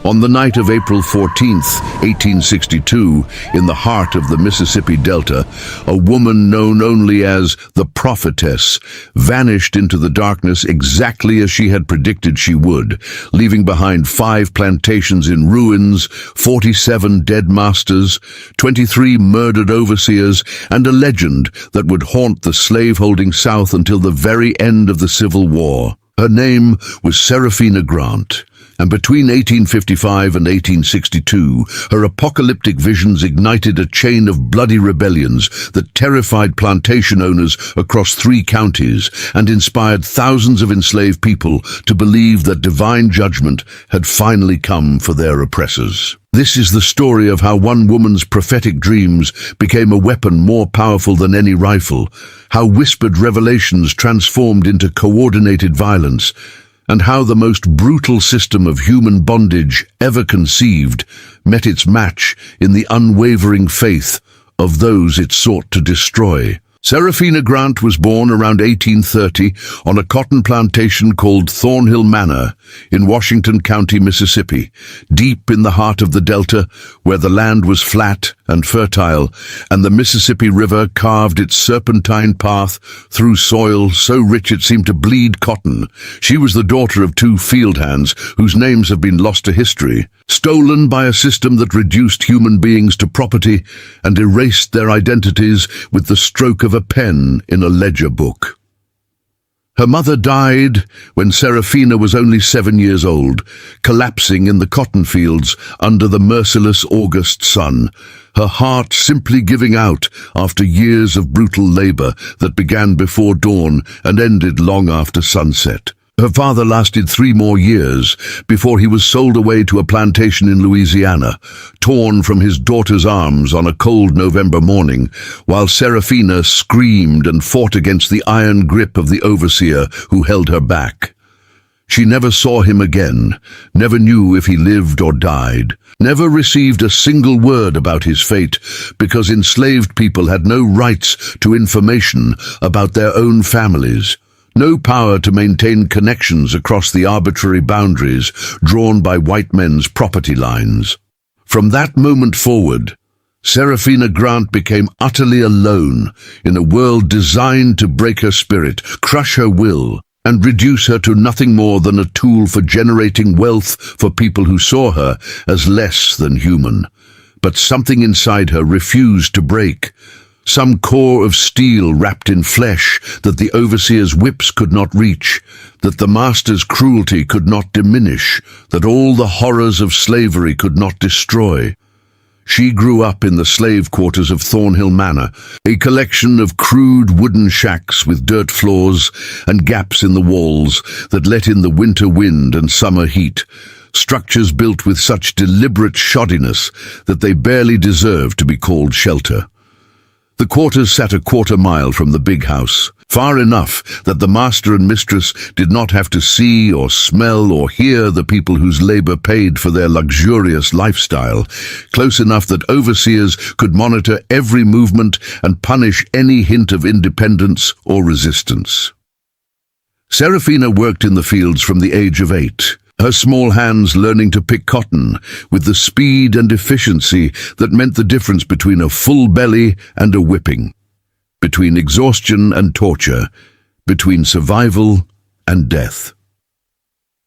On the night of April 14th, 1862, in the heart of the Mississippi Delta, a woman known only as the Prophetess vanished into the darkness exactly as she had predicted she would, leaving behind 5 plantations in ruins, 47 dead masters, 23 murdered overseers, and a legend that would haunt the slave-holding South until the very end of the Civil War. Her name was Seraphina Grant. And between 1855 and 1862, her apocalyptic visions ignited a chain of bloody rebellions that terrified plantation owners across 3 counties and inspired thousands of enslaved people to believe that divine judgment had finally come for their oppressors. This is the story of how one woman's prophetic dreams became a weapon more powerful than any rifle, how whispered revelations transformed into coordinated violence, and how the most brutal system of human bondage ever conceived met its match in the unwavering faith of those it sought to destroy. Seraphina Grant was born around 1830 on a cotton plantation called Thornhill Manor in Washington County, Mississippi, deep in the heart of the Delta, where the land was flat and fertile, and the Mississippi River carved its serpentine path through soil so rich it seemed to bleed cotton. She was the daughter of 2 field hands whose names have been lost to history, stolen by a system that reduced human beings to property and erased their identities with the stroke of a pen in a ledger book. Her mother died when Seraphina was only 7 years old, collapsing in the cotton fields under the merciless August sun, her heart simply giving out after years of brutal labor that began before dawn and ended long after sunset. Her father lasted 3 more years before he was sold away to a plantation in Louisiana, torn from his daughter's arms on a cold November morning, while Seraphina screamed and fought against the iron grip of the overseer who held her back. She never saw him again, never knew if he lived or died, never received a single word about his fate, because enslaved people had no rights to information about their own families, no power to maintain connections across the arbitrary boundaries drawn by white men's property lines. From that moment forward, Seraphina Grant became utterly alone in a world designed to break her spirit, crush her will, and reduce her to nothing more than a tool for generating wealth for people who saw her as less than human. But something inside her refused to break. Some core of steel wrapped in flesh that the overseer's whips could not reach, that the master's cruelty could not diminish, that all the horrors of slavery could not destroy. She grew up in the slave quarters of Thornhill Manor, a collection of crude wooden shacks with dirt floors and gaps in the walls that let in the winter wind and summer heat, structures built with such deliberate shoddiness that they barely deserved to be called shelter. The quarters sat a quarter-mile from the big house, far enough that the master and mistress did not have to see or smell or hear the people whose labor paid for their luxurious lifestyle, close enough that overseers could monitor every movement and punish any hint of independence or resistance. Seraphina worked in the fields from the age of 8. Her small hands learning to pick cotton with the speed and efficiency that meant the difference between a full belly and a whipping, between exhaustion and torture, between survival and death.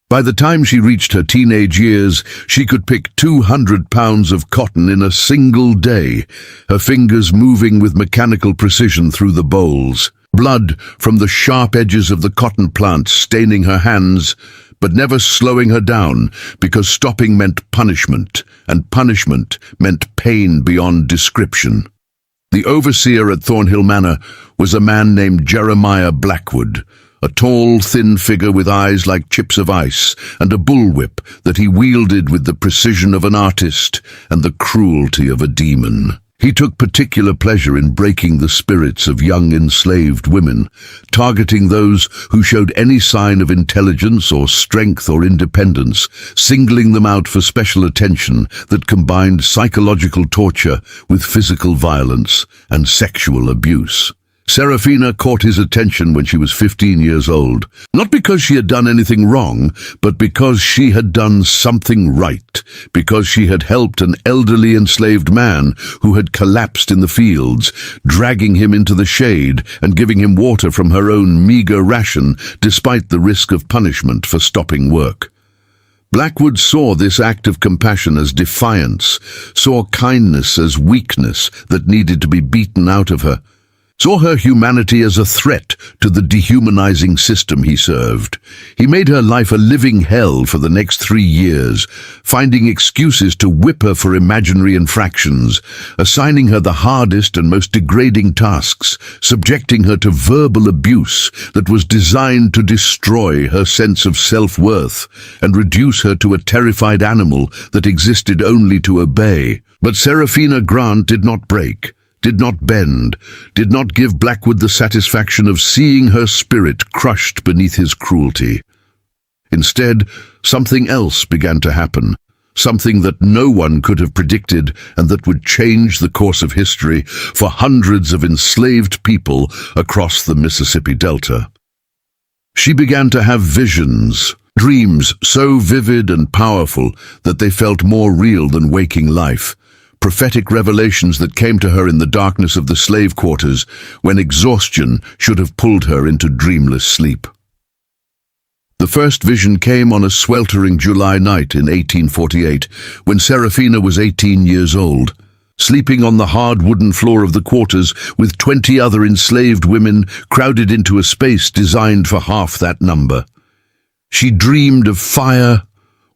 By the time she reached her teenage years, she could pick 200 pounds of cotton in a single day, her fingers moving with mechanical precision through the bowls, blood from the sharp edges of the cotton plants staining her hands, but never slowing her down, because stopping meant punishment, and punishment meant pain beyond description. The overseer at Thornhill Manor was a man named Jeremiah Blackwood, a tall, thin figure with eyes like chips of ice and a bullwhip that he wielded with the precision of an artist and the cruelty of a demon. He took particular pleasure in breaking the spirits of young enslaved women, targeting those who showed any sign of intelligence or strength or independence, singling them out for special attention that combined psychological torture with physical violence and sexual abuse. Serafina caught his attention when she was 15 years old, not because she had done anything wrong, but because she had done something right, because she had helped an elderly enslaved man who had collapsed in the fields, dragging him into the shade and giving him water from her own meager ration, despite the risk of punishment for stopping work. Blackwood saw this act of compassion as defiance, saw kindness as weakness that needed to be beaten out of her, saw her humanity as a threat to the dehumanizing system he served. He made her life a living hell for the next 3 years, finding excuses to whip her for imaginary infractions, assigning her the hardest and most degrading tasks, subjecting her to verbal abuse that was designed to destroy her sense of self-worth and reduce her to a terrified animal that existed only to obey. But Serafina Grant did not break, did not bend, did not give Blackwood the satisfaction of seeing her spirit crushed beneath his cruelty. Instead, something else began to happen, something that no one could have predicted and that would change the course of history for hundreds of enslaved people across the Mississippi Delta. She began to have visions, dreams so vivid and powerful that they felt more real than waking life. Prophetic revelations that came to her in the darkness of the slave quarters when exhaustion should have pulled her into dreamless sleep. The first vision came on a sweltering July night in 1848, when Serafina was 18 years old, sleeping on the hard wooden floor of the quarters with 20 other enslaved women crowded into a space designed for half that number. She dreamed of fire,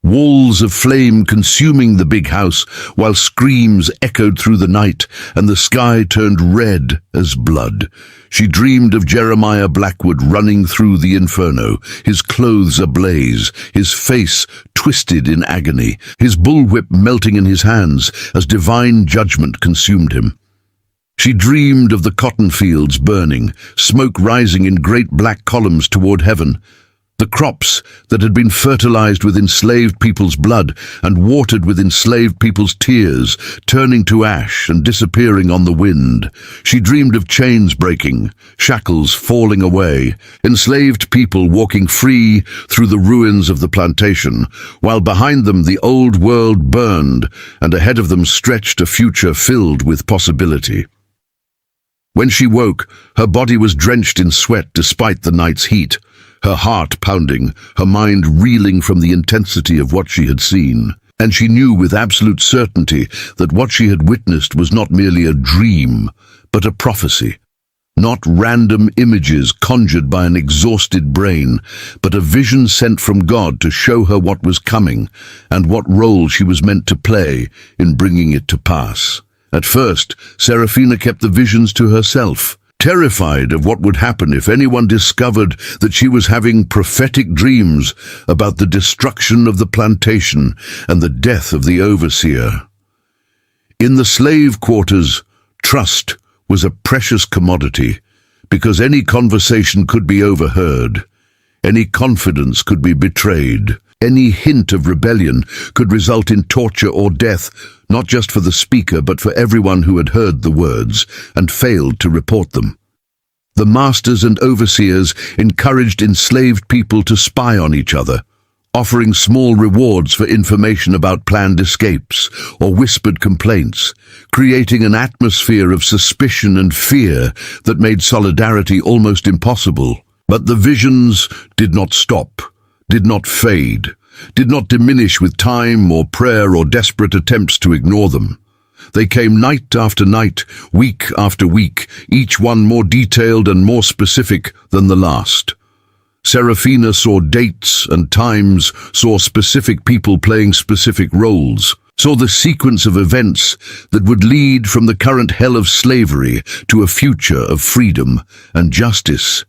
walls of flame consuming the big house, while screams echoed through the night and the sky turned red as blood. She dreamed of Jeremiah Blackwood running through the inferno, his clothes ablaze, his face twisted in agony, his bullwhip melting in his hands as divine judgment consumed him. She dreamed of the cotton fields burning, smoke rising in great black columns toward heaven, the crops that had been fertilized with enslaved people's blood and watered with enslaved people's tears, turning to ash and disappearing on the wind. She dreamed of chains breaking, shackles falling away, enslaved people walking free through the ruins of the plantation, while behind them the old world burned and ahead of them stretched a future filled with possibility. When she woke, her body was drenched in sweat despite the night's heat, her heart pounding, her mind reeling from the intensity of what she had seen. And she knew with absolute certainty that what she had witnessed was not merely a dream, but a prophecy. Not random images conjured by an exhausted brain, but a vision sent from God to show her what was coming and what role she was meant to play in bringing it to pass. At first, Serafina kept the visions to herself, terrified of what would happen if anyone discovered that she was having prophetic dreams about the destruction of the plantation and the death of the overseer. In the slave quarters, trust was a precious commodity, because any conversation could be overheard, any confidence could be betrayed, any hint of rebellion could result in torture or death, not just for the speaker but for everyone who had heard the words and failed to report them. The masters and overseers encouraged enslaved people to spy on each other, offering small rewards for information about planned escapes or whispered complaints, creating an atmosphere of suspicion and fear that made solidarity almost impossible. But the visions did not stop, did not fade, did not diminish with time or prayer or desperate attempts to ignore them. They came night after night, week after week, each one more detailed and more specific than the last. Serafina saw dates and times, saw specific people playing specific roles, saw the sequence of events that would lead from the current hell of slavery to a future of freedom and justice.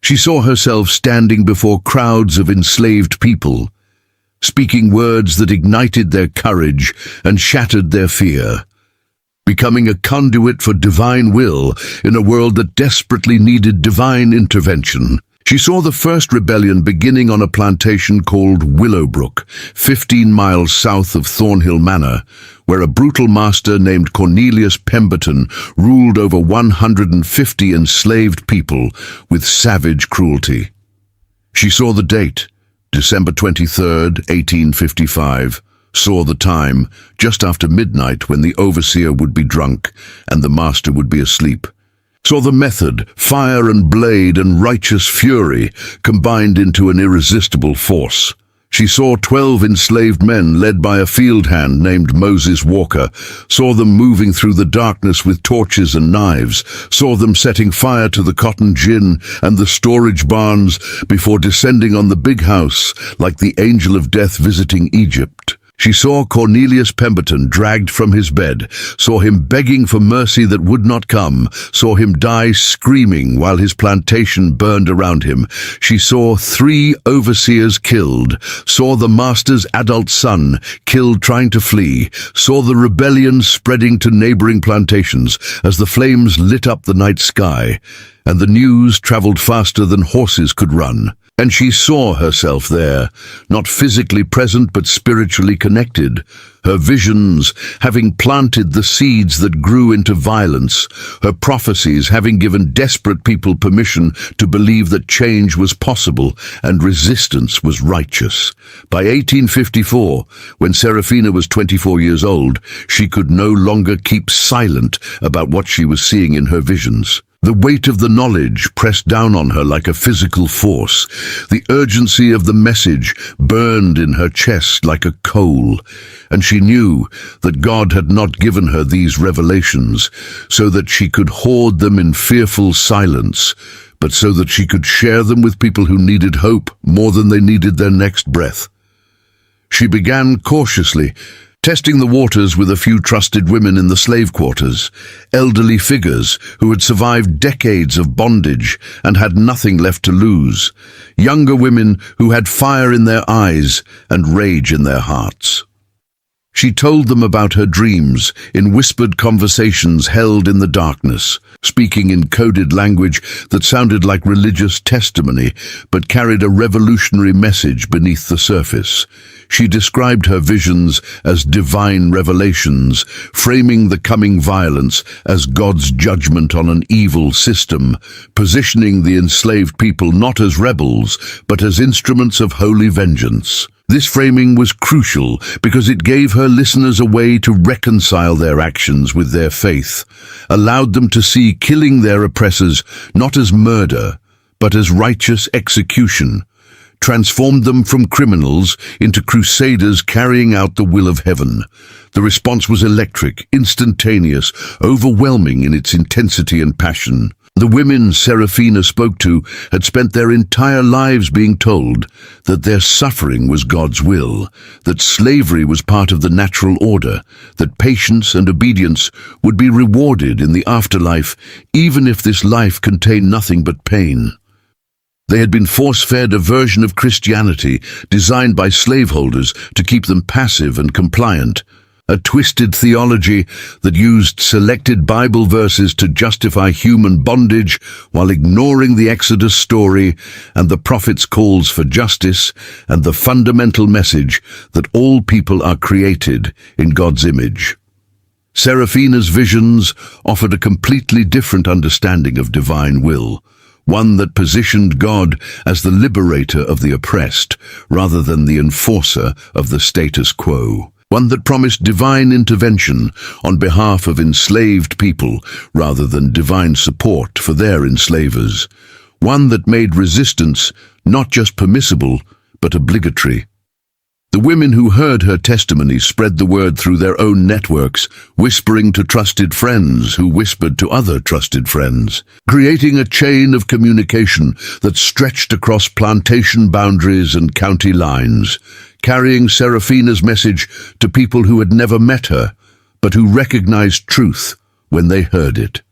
She saw herself standing before crowds of enslaved people, speaking words that ignited their courage and shattered their fear, becoming a conduit for divine will in a world that desperately needed divine intervention. She saw the first rebellion beginning on a plantation called Willowbrook, 15 miles south of Thornhill Manor, where a brutal master named Cornelius Pemberton ruled over 150 enslaved people with savage cruelty. She saw the date, December 23rd, 1855, saw the time, just after midnight when the overseer would be drunk and the master would be asleep. Saw the method, fire and blade and righteous fury combined into an irresistible force. She saw 12 enslaved men led by a field hand named Moses Walker, saw them moving through the darkness with torches and knives, saw them setting fire to the cotton gin and the storage barns before descending on the big house like the angel of death visiting Egypt. She saw Cornelius Pemberton dragged from his bed, saw him begging for mercy that would not come, saw him die screaming while his plantation burned around him. She saw 3 overseers killed, saw the master's adult son killed trying to flee, saw the rebellion spreading to neighboring plantations as the flames lit up the night sky, and the news traveled faster than horses could run. And she saw herself there, not physically present but spiritually connected, her visions having planted the seeds that grew into violence, her prophecies having given desperate people permission to believe that change was possible and resistance was righteous. By 1854, when Serafina was 24 years old, she could no longer keep silent about what she was seeing in her visions. The weight of the knowledge pressed down on her like a physical force. The urgency of the message burned in her chest like a coal, and she knew that God had not given her these revelations so that she could hoard them in fearful silence, but so that she could share them with people who needed hope more than they needed their next breath. She began cautiously, testing the waters with a few trusted women in the slave quarters, elderly figures who had survived decades of bondage and had nothing left to lose, younger women who had fire in their eyes and rage in their hearts. She told them about her dreams in whispered conversations held in the darkness, speaking in coded language that sounded like religious testimony but carried a revolutionary message beneath the surface. She described her visions as divine revelations, framing the coming violence as God's judgment on an evil system, positioning the enslaved people not as rebels but as instruments of holy vengeance. This framing was crucial because it gave her listeners a way to reconcile their actions with their faith, allowed them to see killing their oppressors not as murder, but as righteous execution, transformed them from criminals into crusaders carrying out the will of heaven. The response was electric, instantaneous, overwhelming in its intensity and passion. The women Serafina spoke to had spent their entire lives being told that their suffering was God's will, that slavery was part of the natural order, that patience and obedience would be rewarded in the afterlife, even if this life contained nothing but pain. They had been force-fed a version of Christianity designed by slaveholders to keep them passive and compliant, a twisted theology that used selected Bible verses to justify human bondage while ignoring the Exodus story and the prophets' calls for justice and the fundamental message that all people are created in God's image. Serafina's visions offered a completely different understanding of divine will, one that positioned God as the liberator of the oppressed rather than the enforcer of the status quo. One that promised divine intervention on behalf of enslaved people rather than divine support for their enslavers. One that made resistance not just permissible, but obligatory. The women who heard her testimony spread the word through their own networks, whispering to trusted friends who whispered to other trusted friends, creating a chain of communication that stretched across plantation boundaries and county lines, carrying Serafina's message to people who had never met her, but who recognized truth when they heard it.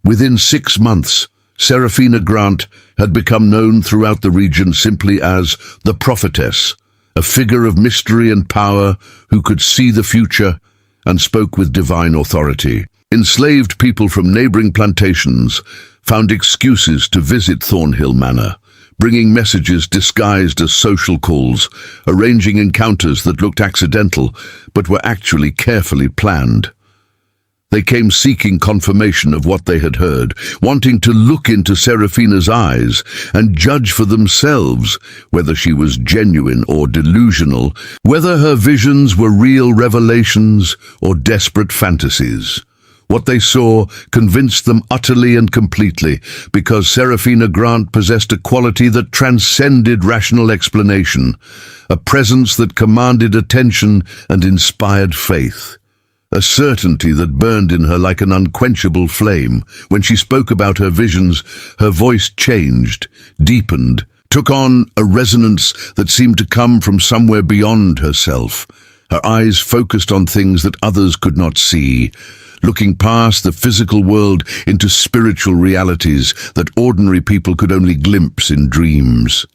Within 6 months, Serafina Grant had become known throughout the region simply as the Prophetess, a figure of mystery and power who could see the future and spoke with divine authority. Enslaved people from neighboring plantations found excuses to visit Thornhill Manor, bringing messages disguised as social calls, arranging encounters that looked accidental but were actually carefully planned. They came seeking confirmation of what they had heard, wanting to look into Seraphina's eyes and judge for themselves whether she was genuine or delusional, whether her visions were real revelations or desperate fantasies. What they saw convinced them utterly and completely, because Seraphina Grant possessed a quality that transcended rational explanation, a presence that commanded attention and inspired faith. A certainty that burned in her like an unquenchable flame. When she spoke about her visions, her voice changed, deepened, took on a resonance that seemed to come from somewhere beyond herself. Her eyes focused on things that others could not see, looking past the physical world into spiritual realities that ordinary people could only glimpse in dreams.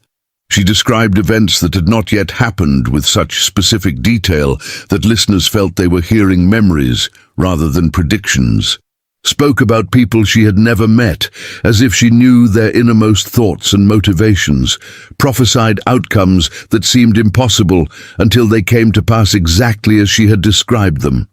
She described events that had not yet happened with such specific detail that listeners felt they were hearing memories rather than predictions. Spoke about people she had never met, as if she knew their innermost thoughts and motivations. Prophesied outcomes that seemed impossible until they came to pass exactly as she had described them.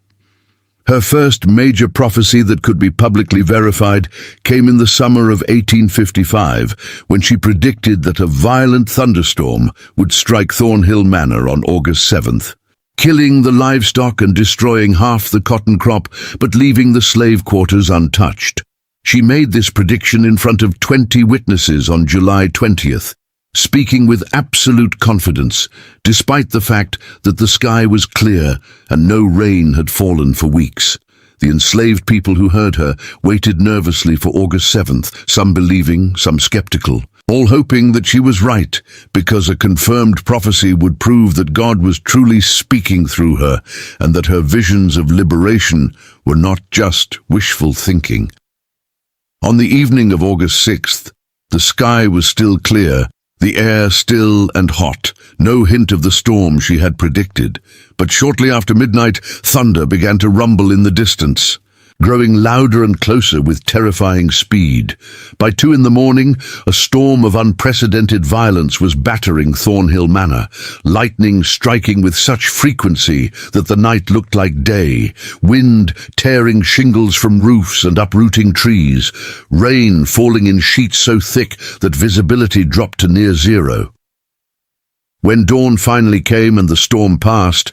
Her first major prophecy that could be publicly verified came in the summer of 1855, when she predicted that a violent thunderstorm would strike Thornhill Manor on August 7th, killing the livestock and destroying half the cotton crop, but leaving the slave quarters untouched. She made this prediction in front of 20 witnesses on July 20th, speaking with absolute confidence, despite the fact that the sky was clear and no rain had fallen for weeks. The enslaved people who heard her waited nervously for August 7th, some believing, some skeptical, all hoping that she was right, because a confirmed prophecy would prove that God was truly speaking through her and that her visions of liberation were not just wishful thinking. On the evening of August 6th, the sky was still clear, the air still and hot, no hint of the storm she had predicted. But shortly after midnight, thunder began to rumble in the distance, growing louder and closer with terrifying speed. By 2 a.m, a storm of unprecedented violence was battering Thornhill Manor, lightning striking with such frequency that the night looked like day, wind tearing shingles from roofs and uprooting trees, rain falling in sheets so thick that visibility dropped to near zero. When dawn finally came and the storm passed,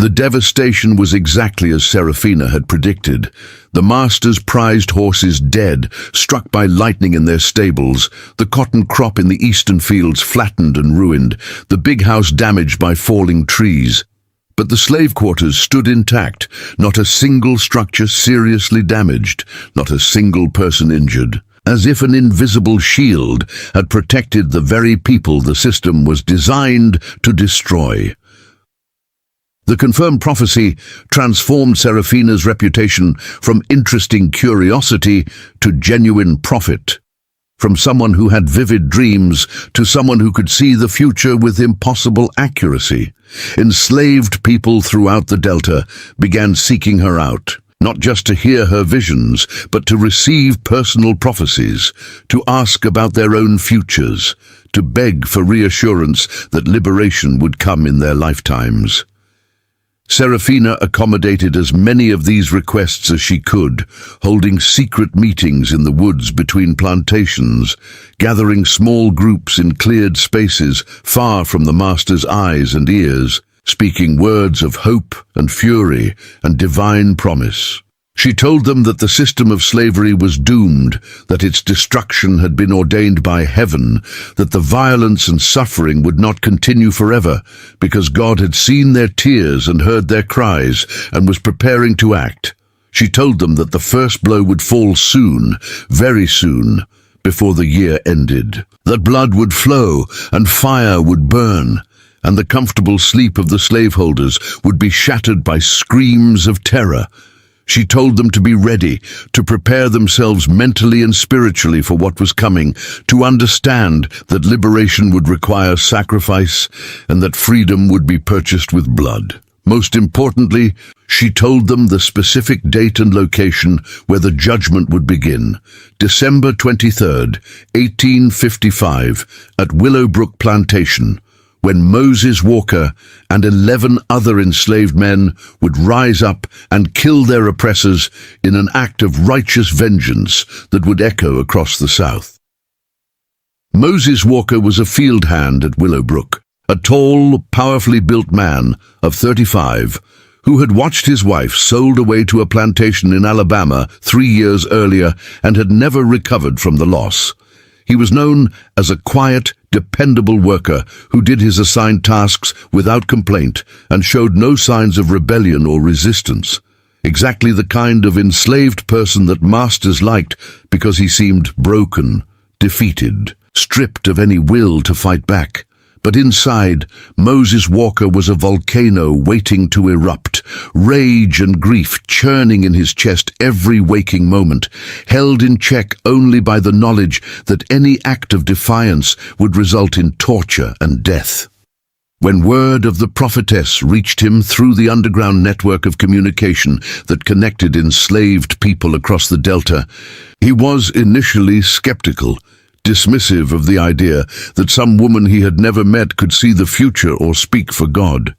the devastation was exactly as Seraphina had predicted. The master's prized horses dead, struck by lightning in their stables, the cotton crop in the eastern fields flattened and ruined, the big house damaged by falling trees. But the slave quarters stood intact, not a single structure seriously damaged, not a single person injured, as if an invisible shield had protected the very people the system was designed to destroy. The confirmed prophecy transformed Seraphina's reputation from interesting curiosity to genuine prophet, from someone who had vivid dreams to someone who could see the future with impossible accuracy. Enslaved people throughout the Delta began seeking her out, not just to hear her visions, but to receive personal prophecies, to ask about their own futures, to beg for reassurance that liberation would come in their lifetimes. Seraphina accommodated as many of these requests as she could, holding secret meetings in the woods between plantations, gathering small groups in cleared spaces far from the master's eyes and ears, speaking words of hope and fury and divine promise. She told them that the system of slavery was doomed, that its destruction had been ordained by heaven, that the violence and suffering would not continue forever, because God had seen their tears and heard their cries and was preparing to act. She told them that the first blow would fall soon, very soon, before the year ended, that blood would flow and fire would burn, and the comfortable sleep of the slaveholders would be shattered by screams of terror. She told them to be ready, to prepare themselves mentally and spiritually for what was coming, to understand that liberation would require sacrifice and that freedom would be purchased with blood. Most importantly, She told them the specific date and location where the judgment would begin, December 23rd, 1855, at Willowbrook Plantation, when Moses Walker and 11 other enslaved men would rise up and kill their oppressors in an act of righteous vengeance that would echo across the South. Moses Walker was a field hand at Willowbrook, a tall, powerfully built man of 35, who had watched his wife sold away to a plantation in Alabama 3 years earlier and had never recovered from the loss. He was known as a quiet, dependable worker who did his assigned tasks without complaint and showed no signs of rebellion or resistance. Exactly the kind of enslaved person that masters liked because he seemed broken, defeated, stripped of any will to fight back. But inside, Moses Walker was a volcano waiting to erupt, rage and grief churning in his chest every waking moment, held in check only by the knowledge that any act of defiance would result in torture and death. When word of the prophetess reached him through the underground network of communication that connected enslaved people across the Delta, he was initially skeptical, dismissive of the idea that some woman he had never met could see the future or speak for God.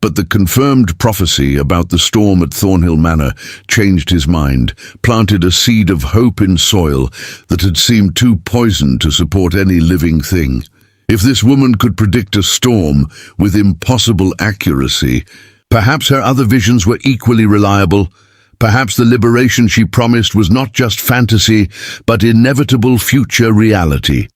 But the confirmed prophecy about the storm at Thornhill Manor changed his mind, planted a seed of hope in soil that had seemed too poisoned to support any living thing. If this woman could predict a storm with impossible accuracy, perhaps her other visions were equally reliable. Perhaps the liberation she promised was not just fantasy, but inevitable future reality.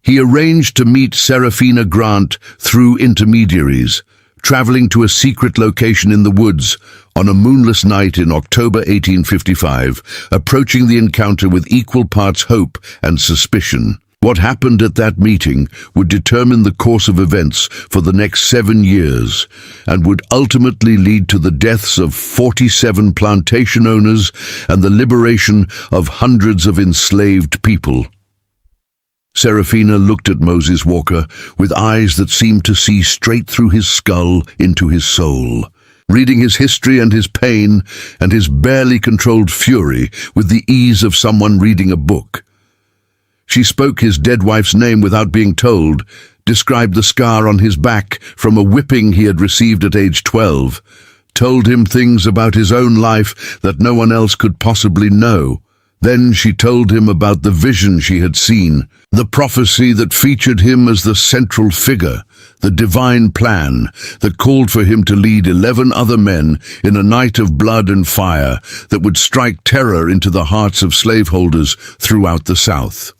He arranged to meet Serafina Grant through intermediaries, traveling to a secret location in the woods on a moonless night in October 1855, approaching the encounter with equal parts hope and suspicion. What happened at that meeting would determine the course of events for the next 7 years and would ultimately lead to the deaths of 47 plantation owners and the liberation of hundreds of enslaved people. Serafina looked at Moses Walker with eyes that seemed to see straight through his skull into his soul, reading his history and his pain and his barely controlled fury with the ease of someone reading a book. She spoke his dead wife's name without being told, described the scar on his back from a whipping he had received at age 12, told him things about his own life that no one else could possibly know. Then she told him about the vision she had seen, the prophecy that featured him as the central figure, the divine plan that called for him to lead 11 other men in a night of blood and fire that would strike terror into the hearts of slaveholders throughout the South.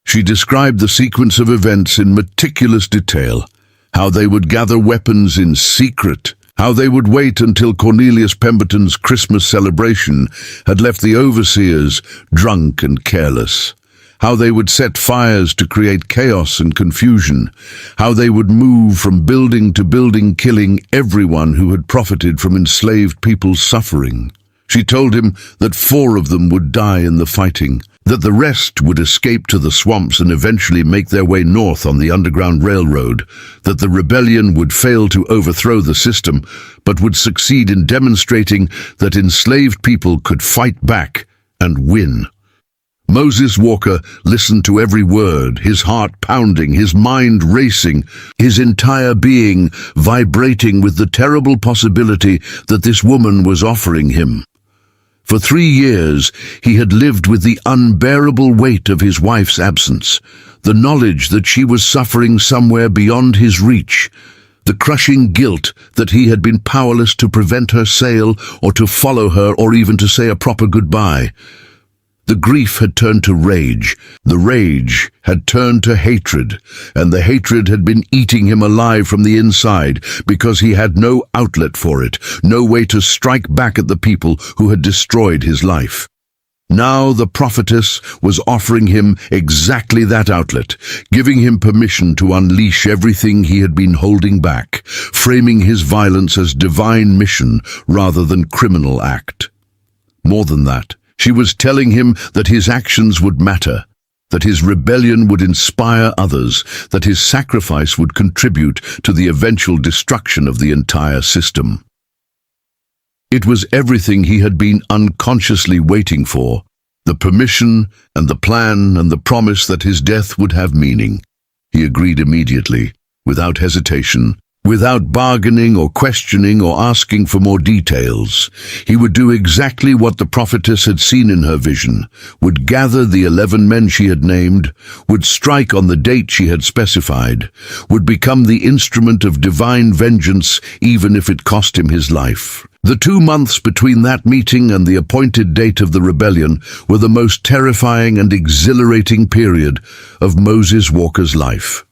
She described the sequence of events in meticulous detail, how they would gather weapons in secret, how they would wait until Cornelius Pemberton's Christmas celebration had left the overseers drunk and careless, how they would set fires to create chaos and confusion, how they would move from building to building, killing everyone who had profited from enslaved people's suffering. She told him that 4 of them would die in the fighting, that the rest would escape to the swamps and eventually make their way north on the Underground Railroad, that the rebellion would fail to overthrow the system, but would succeed in demonstrating that enslaved people could fight back and win. Moses Walker listened to every word, his heart pounding, his mind racing, his entire being vibrating with the terrible possibility that this woman was offering him. For 3 years, he had lived with the unbearable weight of his wife's absence, the knowledge that she was suffering somewhere beyond his reach, the crushing guilt that he had been powerless to prevent her sale or to follow her or even to say a proper goodbye. The grief had turned to rage, the rage had turned to hatred, and the hatred had been eating him alive from the inside because he had no outlet for it, no way to strike back at the people who had destroyed his life. Now the prophetess was offering him exactly that outlet, giving him permission to unleash everything he had been holding back, framing his violence as divine mission rather than criminal act. More than that, she was telling him that his actions would matter, that his rebellion would inspire others, that his sacrifice would contribute to the eventual destruction of the entire system. It was everything he had been unconsciously waiting for, the permission and the plan and the promise that his death would have meaning. He agreed immediately, without hesitation, without bargaining or questioning or asking for more details. He would do exactly what the prophetess had seen in her vision, would gather the 11 men she had named, would strike on the date she had specified, would become the instrument of divine vengeance even if it cost him his life. The 2 months between that meeting and the appointed date of the rebellion were the most terrifying and exhilarating period of Moses Walker's life.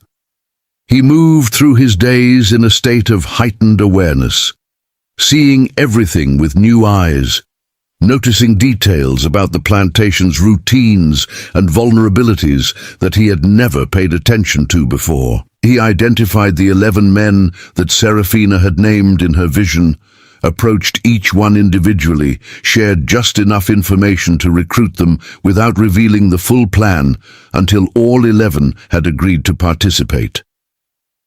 He moved through his days in a state of heightened awareness, seeing everything with new eyes, noticing details about the plantation's routines and vulnerabilities that he had never paid attention to before. He identified the 11 men that Seraphina had named in her vision, approached each one individually, shared just enough information to recruit them without revealing the full plan until all 11 had agreed to participate.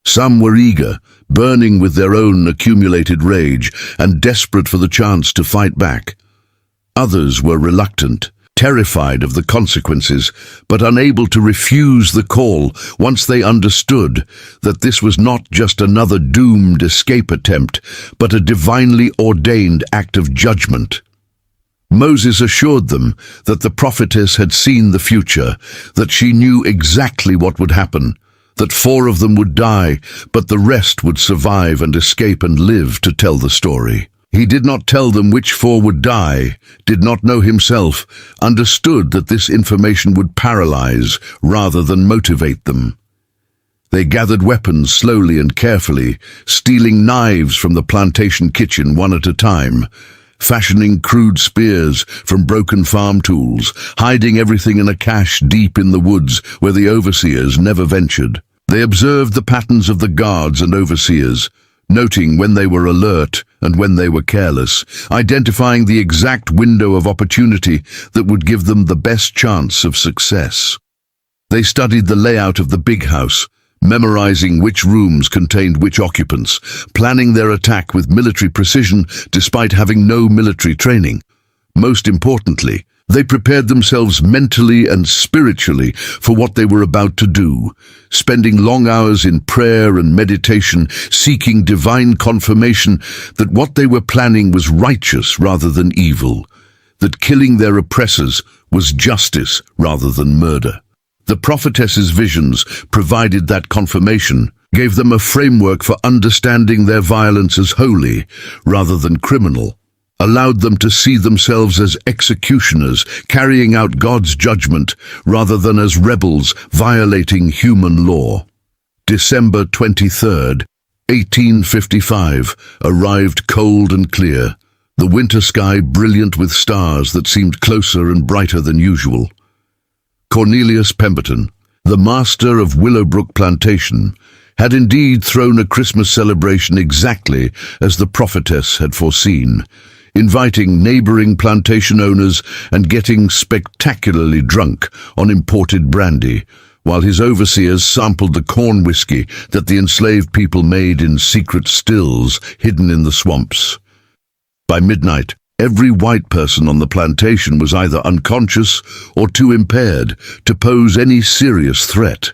Some were eager, burning with their own accumulated rage and desperate for the chance to fight back. Others were reluctant, terrified of the consequences, but unable to refuse the call once they understood that this was not just another doomed escape attempt, but a divinely ordained act of judgment. Moses assured them that the prophetess had seen the future, that she knew exactly what would happen, that 4 of them would die, but the rest would survive and escape and live to tell the story. He did not tell them which 4 would die, did not know himself, understood that this information would paralyze rather than motivate them. They gathered weapons slowly and carefully, stealing knives from the plantation kitchen one at a time, fashioning crude spears from broken farm tools, hiding everything in a cache deep in the woods where the overseers never ventured. They observed the patterns of the guards and overseers, noting when they were alert and when they were careless, identifying the exact window of opportunity that would give them the best chance of success. They studied the layout of the big house, memorizing which rooms contained which occupants, planning their attack with military precision despite having no military training. Most importantly, they prepared themselves mentally and spiritually for what they were about to do, spending long hours in prayer and meditation, seeking divine confirmation that what they were planning was righteous rather than evil, that killing their oppressors was justice rather than murder. The prophetess's visions provided that confirmation, gave them a framework for understanding their violence as holy rather than criminal, allowed them to see themselves as executioners carrying out God's judgment rather than as rebels violating human law. December 23rd, 1855, arrived cold and clear, the winter sky brilliant with stars that seemed closer and brighter than usual. Cornelius Pemberton, the master of Willowbrook Plantation, had indeed thrown a Christmas celebration exactly as the prophetess had foreseen, inviting neighboring plantation owners and getting spectacularly drunk on imported brandy, while his overseers sampled the corn whiskey that the enslaved people made in secret stills hidden in the swamps. By midnight, every white person on the plantation was either unconscious or too impaired to pose any serious threat.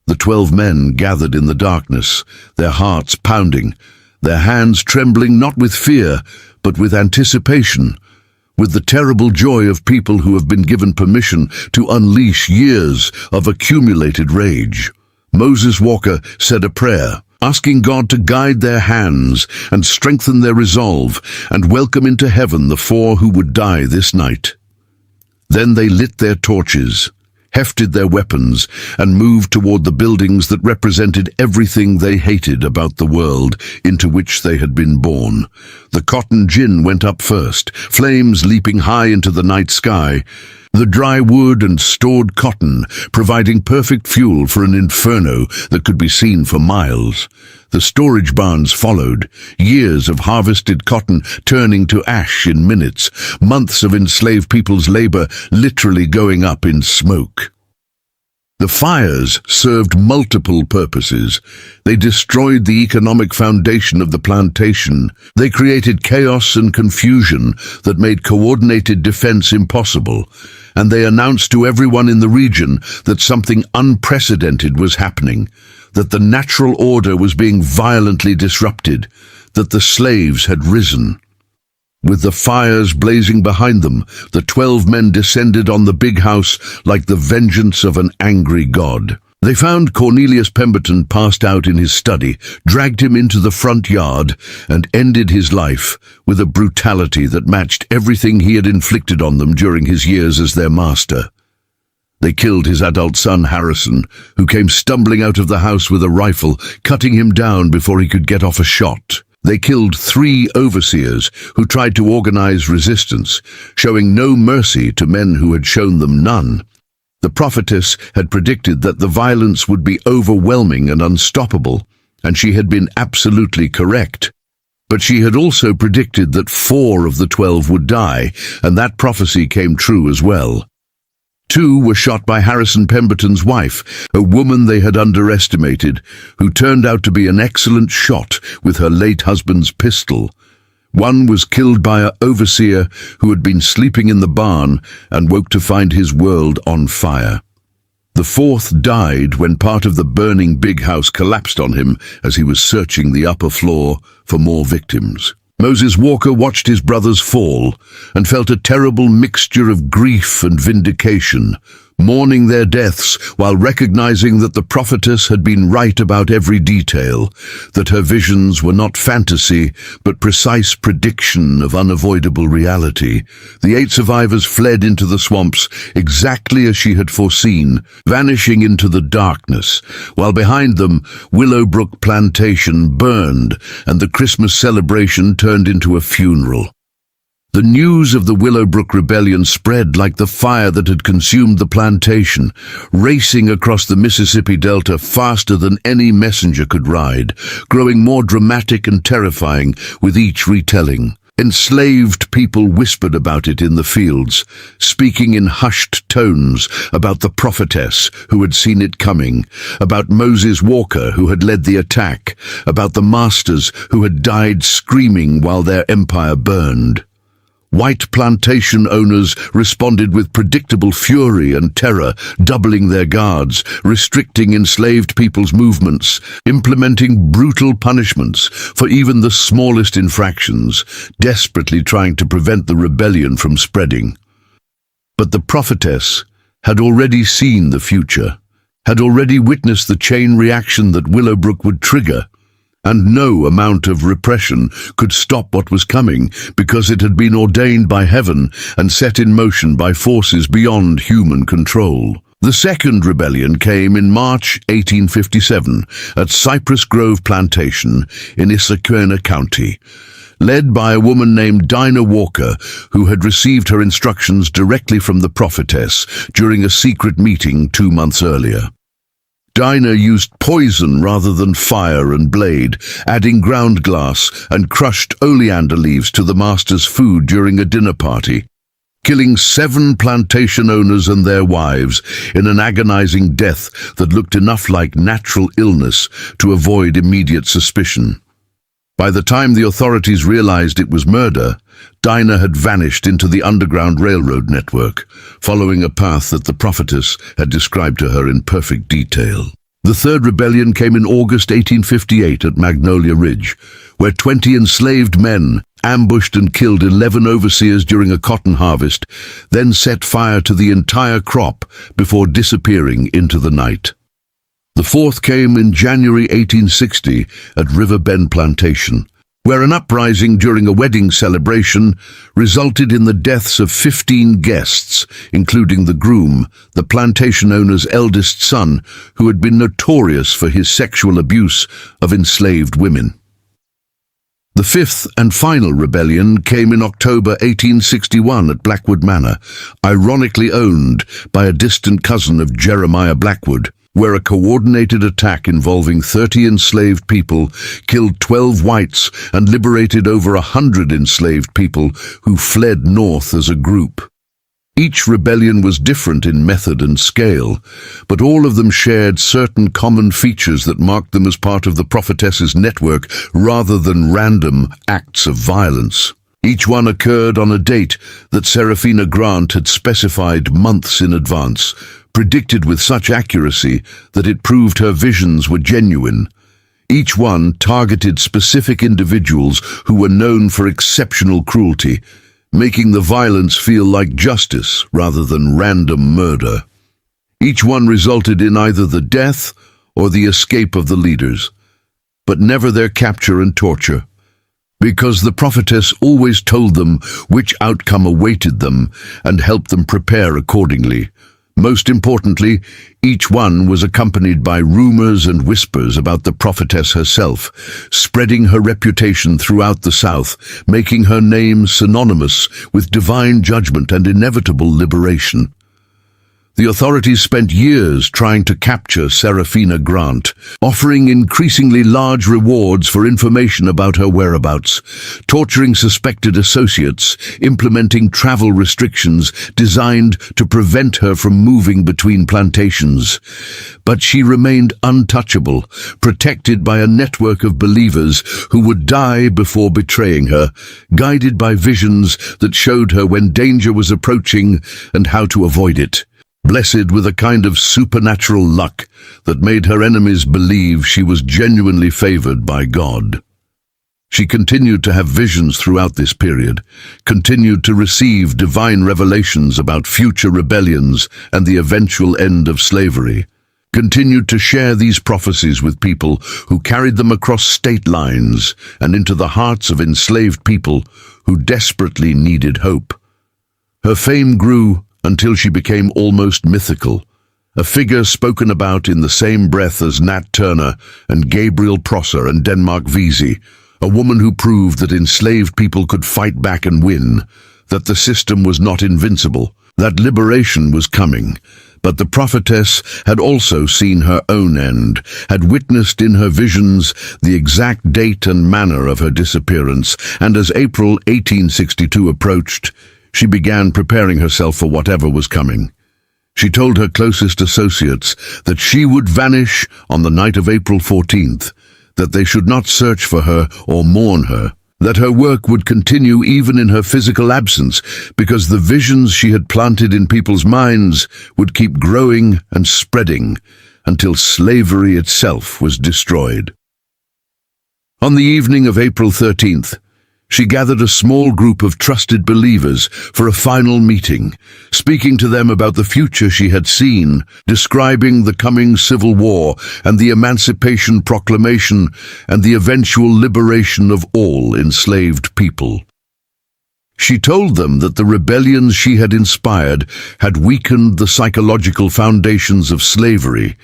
The 12 men gathered in the darkness, their hearts pounding, their hands trembling not with fear, but with anticipation, with the terrible joy of people who have been given permission to unleash years of accumulated rage. Moses Walker said a prayer, asking God to guide their hands and strengthen their resolve and welcome into heaven the 4 who would die this night. Then they lit their torches, hefted their weapons, and moved toward the buildings that represented everything they hated about the world into which they had been born. The cotton gin went up first, flames leaping high into the night sky, the dry wood and stored cotton providing perfect fuel for an inferno that could be seen for miles. The storage barns followed, years of harvested cotton turning to ash in minutes, months of enslaved people's labor literally going up in smoke. The fires served multiple purposes. They destroyed the economic foundation of the plantation. They created chaos and confusion that made coordinated defense impossible. And they announced to everyone in the region that something unprecedented was happening, that the natural order was being violently disrupted, that the slaves had risen. With the fires blazing behind them, the 12 men descended on the big house like the vengeance of an angry god. They found Cornelius Pemberton passed out in his study, dragged him into the front yard, and ended his life with a brutality that matched everything he had inflicted on them during his years as their master. They killed his adult son, Harrison, who came stumbling out of the house with a rifle, cutting him down before he could get off a shot. They killed 3 overseers who tried to organize resistance, showing no mercy to men who had shown them none. The prophetess had predicted that the violence would be overwhelming and unstoppable, and she had been absolutely correct. But she had also predicted that 4 of the 12 would die, and that prophecy came true as well. 2 were shot by Harrison Pemberton's wife, a woman they had underestimated, who turned out to be an excellent shot with her late husband's pistol. 1 was killed by an overseer who had been sleeping in the barn and woke to find his world on fire. The 4th died when part of the burning big house collapsed on him as he was searching the upper floor for more victims. Moses Walker watched his brothers fall and felt a terrible mixture of grief and vindication, mourning their deaths while recognizing that the prophetess had been right about every detail, that her visions were not fantasy but precise prediction of unavoidable reality. The 8 survivors fled into the swamps exactly as she had foreseen, vanishing into the darkness, while behind them Willowbrook Plantation burned and the Christmas celebration turned into a funeral. The news of the Willowbrook Rebellion spread like the fire that had consumed the plantation, racing across the Mississippi Delta faster than any messenger could ride, growing more dramatic and terrifying with each retelling. Enslaved people whispered about it in the fields, speaking in hushed tones about the prophetess who had seen it coming, about Moses Walker who had led the attack, about the masters who had died screaming while their empire burned. White plantation owners responded with predictable fury and terror, doubling their guards, restricting enslaved people's movements, implementing brutal punishments for even the smallest infractions, desperately trying to prevent the rebellion from spreading. But the prophetess had already seen the future, had already witnessed the chain reaction that Willowbrook would trigger. And no amount of repression could stop what was coming because it had been ordained by heaven and set in motion by forces beyond human control. The second rebellion came in March 1857 at Cypress Grove Plantation in Issaquah County, led by a woman named Dinah Walker, who had received her instructions directly from the prophetess during a secret meeting 2 months earlier. Dinah used poison rather than fire and blade, adding ground glass and crushed oleander leaves to the master's food during a dinner party, killing 7 plantation owners and their wives in an agonizing death that looked enough like natural illness to avoid immediate suspicion. By the time the authorities realized it was murder, Dinah had vanished into the Underground Railroad network, following a path that the prophetess had described to her in perfect detail. The third rebellion came in August 1858 at Magnolia Ridge, where 20 enslaved men ambushed and killed 11 overseers during a cotton harvest, then set fire to the entire crop before disappearing into the night. The fourth came in January 1860 at River Bend Plantation, where an uprising during a wedding celebration resulted in the deaths of 15 guests, including the groom, the plantation owner's eldest son, who had been notorious for his sexual abuse of enslaved women. The fifth and final rebellion came in October 1861 at Blackwood Manor, ironically owned by a distant cousin of Jeremiah Blackwood, where a coordinated attack involving 30 enslaved people killed 12 whites and liberated over 100 enslaved people who fled north as a group. Each rebellion was different in method and scale, but all of them shared certain common features that marked them as part of the prophetess's network rather than random acts of violence. Each one occurred on a date that Seraphina Grant had specified months in advance, predicted with such accuracy that it proved her visions were genuine. Each one targeted specific individuals who were known for exceptional cruelty, making the violence feel like justice rather than random murder. Each one resulted in either the death or the escape of the leaders, but never their capture and torture, because the prophetess always told them which outcome awaited them and helped them prepare accordingly. Most importantly, each one was accompanied by rumors and whispers about the prophetess herself, spreading her reputation throughout the South, making her name synonymous with divine judgment and inevitable liberation. The authorities spent years trying to capture Seraphina Grant, offering increasingly large rewards for information about her whereabouts, torturing suspected associates, implementing travel restrictions designed to prevent her from moving between plantations. But she remained untouchable, protected by a network of believers who would die before betraying her, guided by visions that showed her when danger was approaching and how to avoid it. Blessed with a kind of supernatural luck that made her enemies believe she was genuinely favored by God. She continued to have visions throughout this period, continued to receive divine revelations about future rebellions and the eventual end of slavery, continued to share these prophecies with people who carried them across state lines and into the hearts of enslaved people who desperately needed hope. Her fame grew until she became almost mythical, a figure spoken about in the same breath as Nat Turner and Gabriel Prosser and Denmark Vesey, a woman who proved that enslaved people could fight back and win, that the system was not invincible, that liberation was coming. But the prophetess had also seen her own end, had witnessed in her visions the exact date and manner of her disappearance, and as April 1862 approached, she began preparing herself for whatever was coming. She told her closest associates that she would vanish on the night of April 14th, that they should not search for her or mourn her, that her work would continue even in her physical absence, because the visions she had planted in people's minds would keep growing and spreading until slavery itself was destroyed. On the evening of April 13th, she gathered a small group of trusted believers for a final meeting, speaking to them about the future she had seen, describing the coming civil war and the Emancipation Proclamation and the eventual liberation of all enslaved people. She told them that the rebellions she had inspired had weakened the psychological foundations of slavery,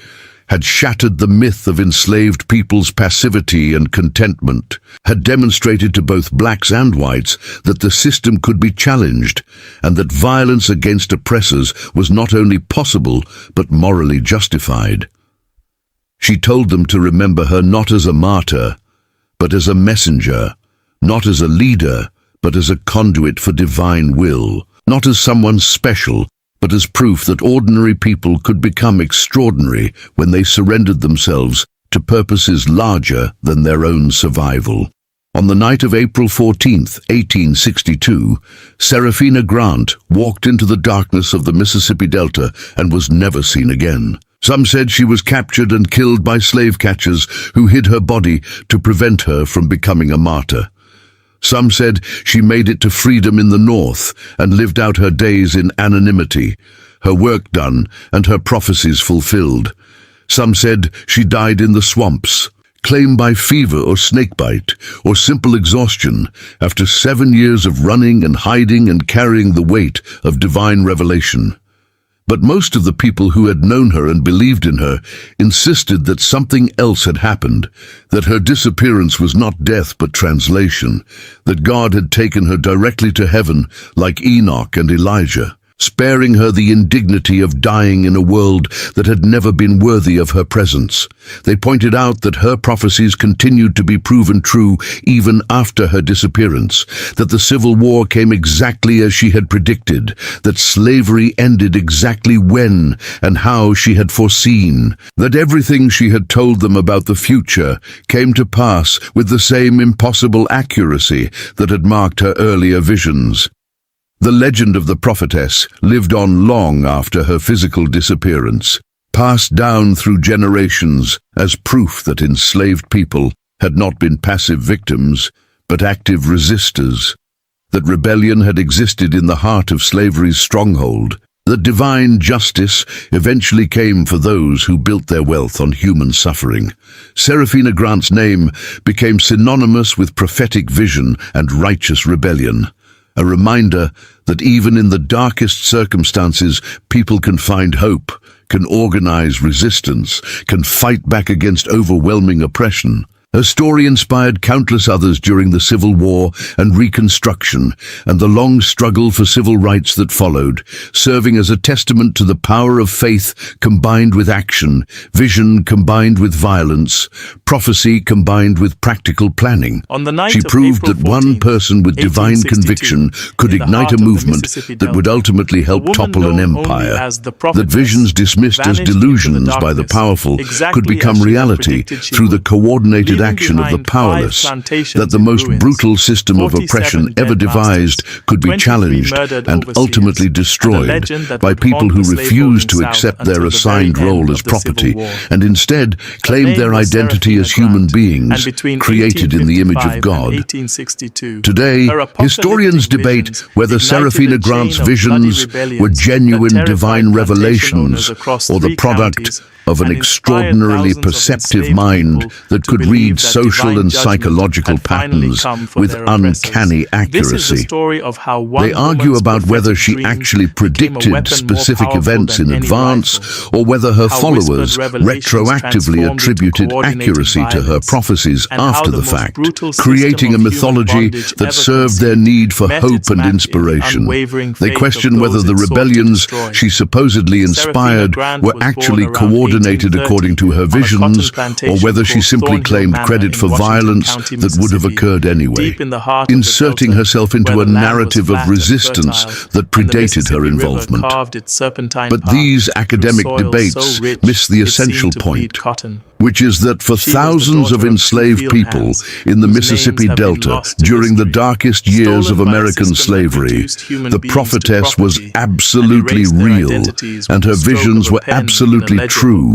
had shattered the myth of enslaved people's passivity and contentment, had demonstrated to both blacks and whites that the system could be challenged, and that violence against oppressors was not only possible but morally justified. She told them to remember her not as a martyr, but as a messenger, not as a leader, but as a conduit for divine will, not as someone special, but as proof that ordinary people could become extraordinary when they surrendered themselves to purposes larger than their own survival. On the night of April 14th, 1862, Seraphina Grant walked into the darkness of the Mississippi Delta and was never seen again. Some said she was captured and killed by slave catchers who hid her body to prevent her from becoming a martyr. Some said she made it to freedom in the North and lived out her days in anonymity, her work done and her prophecies fulfilled. Some said she died in the swamps, claimed by fever or snakebite or simple exhaustion after 7 years of running and hiding and carrying the weight of divine revelation. But most of the people who had known her and believed in her insisted that something else had happened, that her disappearance was not death but translation, that God had taken her directly to heaven like Enoch and Elijah. sparing her the indignity of dying in a world that had never been worthy of her presence. They pointed out that her prophecies continued to be proven true even after her disappearance, that the Civil War came exactly as she had predicted, that slavery ended exactly when and how she had foreseen, that everything she had told them about the future came to pass with the same impossible accuracy that had marked her earlier visions. The legend of the prophetess lived on long after her physical disappearance, passed down through generations as proof that enslaved people had not been passive victims, but active resistors, that rebellion had existed in the heart of slavery's stronghold, that divine justice eventually came for those who built their wealth on human suffering. Seraphina Grant's name became synonymous with prophetic vision and righteous rebellion, a reminder that even in the darkest circumstances, people can find hope, can organize resistance, can fight back against overwhelming oppression. Her story inspired countless others during the Civil War and Reconstruction and the long struggle for civil rights that followed, serving as a testament to the power of faith combined with action, vision combined with violence, prophecy combined with practical planning. She proved that one person with divine conviction could ignite a movement that would ultimately help topple an empire, that visions dismissed as delusions by the powerful could become reality through the coordinated action of the powerless, that the most brutal system of oppression ever devised could be challenged and ultimately destroyed by people who refused to accept their assigned role as property and instead claimed their identity as human beings created in the image of God. Today, historians debate whether Seraphina Grant's visions were genuine divine revelations or the product of an extraordinarily perceptive mind that could read social and psychological patterns with uncanny accuracy. They argue about whether she actually predicted specific events in advance or whether her followers retroactively attributed accuracy to her prophecies after the fact, creating a mythology that served their need for hope and inspiration. They question whether the rebellions she supposedly inspired were actually coordinated according to her visions, or whether she simply claimed credit for violence that would have occurred anyway, inserting herself into a narrative of resistance that predated her involvement. But these academic debates miss the essential point, which is that for thousands of enslaved people in the Mississippi Delta during the darkest years of American slavery, the prophetess was absolutely real, and her visions were absolutely true,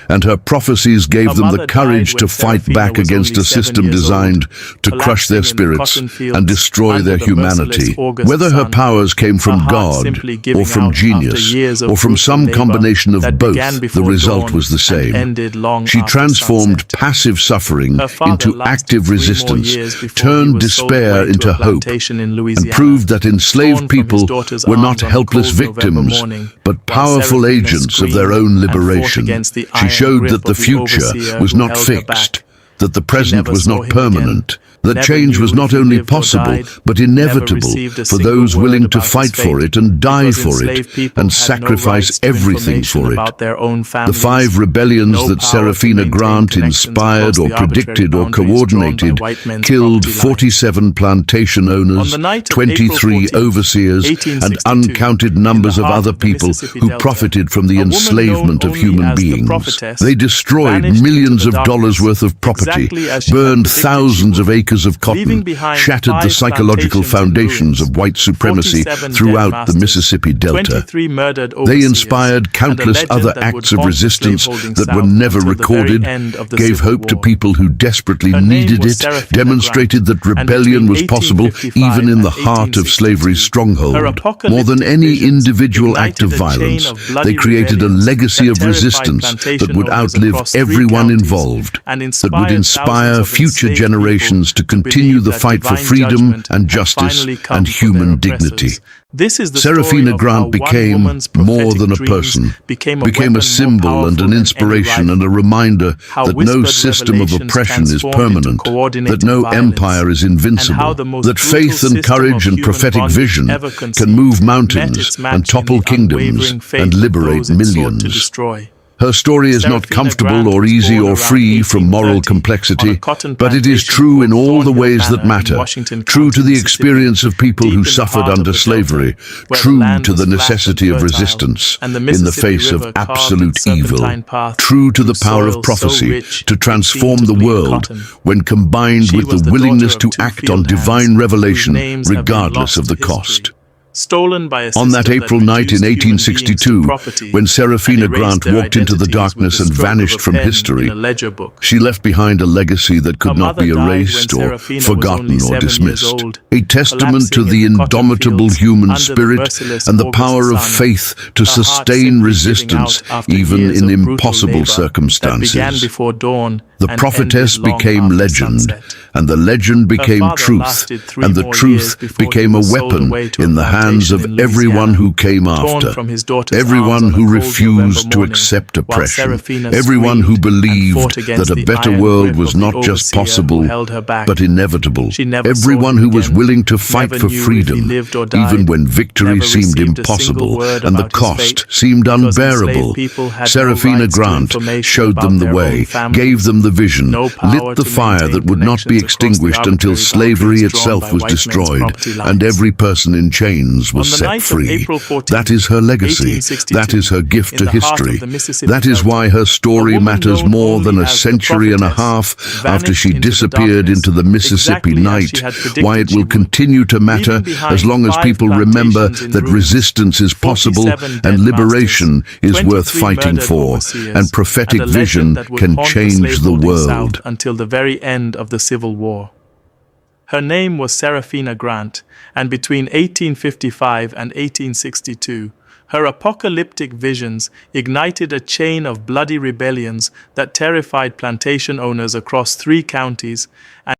and her prophecies gave them the courage to fight back against a system designed to crush their spirits and destroy their humanity. Whether her powers came from God, or from genius, or from some combination of both, the result was the same. She transformed passive suffering into active resistance, turned despair into hope, and proved that enslaved people were not helpless victims, but powerful agents of their own liberation. She showed that the future was not fixed, that the present was not permanent, that change was not only possible, but inevitable for those willing to fight for it and die for it and sacrifice everything for it. The 5 rebellions that Seraphina Grant inspired or predicted or coordinated killed 47 plantation owners, 23 overseers, and uncounted numbers of other people who profited from the enslavement of human beings. They destroyed millions of dollars worth of property, burned thousands of acres of cotton, shattered the psychological foundations of white supremacy throughout the Mississippi Delta. They inspired countless other acts of resistance that were never recorded, gave hope to people who desperately needed it, demonstrated that rebellion was possible even in the heart of slavery's stronghold. More than any individual act of violence, they created a legacy of resistance that would outlive everyone involved, that would inspire future generations to to continue the fight for freedom and justice and human dignity. Serafina Grant became more than a person, became a symbol and an inspiration and a reminder that no system of oppression is permanent, that no empire is invincible, that faith and courage and prophetic vision can move mountains and topple kingdoms and liberate millions. Her story is not comfortable or easy or free from moral complexity, but it is true in all the ways that matter, true to the experience of people who suffered under slavery, true to the necessity of resistance in the face of absolute evil, true to the power of prophecy to transform the world when combined with the willingness to act on divine revelation regardless of the cost. On that April night in 1862, when Serafina Grant walked into the darkness and vanished from history, she left behind a legacy that could not be erased or forgotten or dismissed. A testament to the indomitable human spirit and the power of faith to sustain resistance even in impossible circumstances. The prophetess became legend, and the legend became truth, and the truth became a weapon in the hands of everyone who came after, everyone who refused to accept oppression, everyone who believed that a better world was not just possible, but inevitable, everyone who was willing to fight for freedom, even when victory seemed impossible and the cost seemed unbearable. Serafina Grant showed them the way, gave them the vision, lit the fire that would not be extinguished until slavery itself was destroyed and every person in chains was set free. That is her legacy. That is her gift to history. That is why her story matters more than a century and a half after she disappeared into the Mississippi night, why it will continue to matter as long as people remember that resistance is possible and liberation is worth fighting for, and prophetic vision can change the world. Until the very end of the Civil War. Her name was Serafina Grant, and between 1855 and 1862, her apocalyptic visions ignited a chain of bloody rebellions that terrified plantation owners across 3 counties and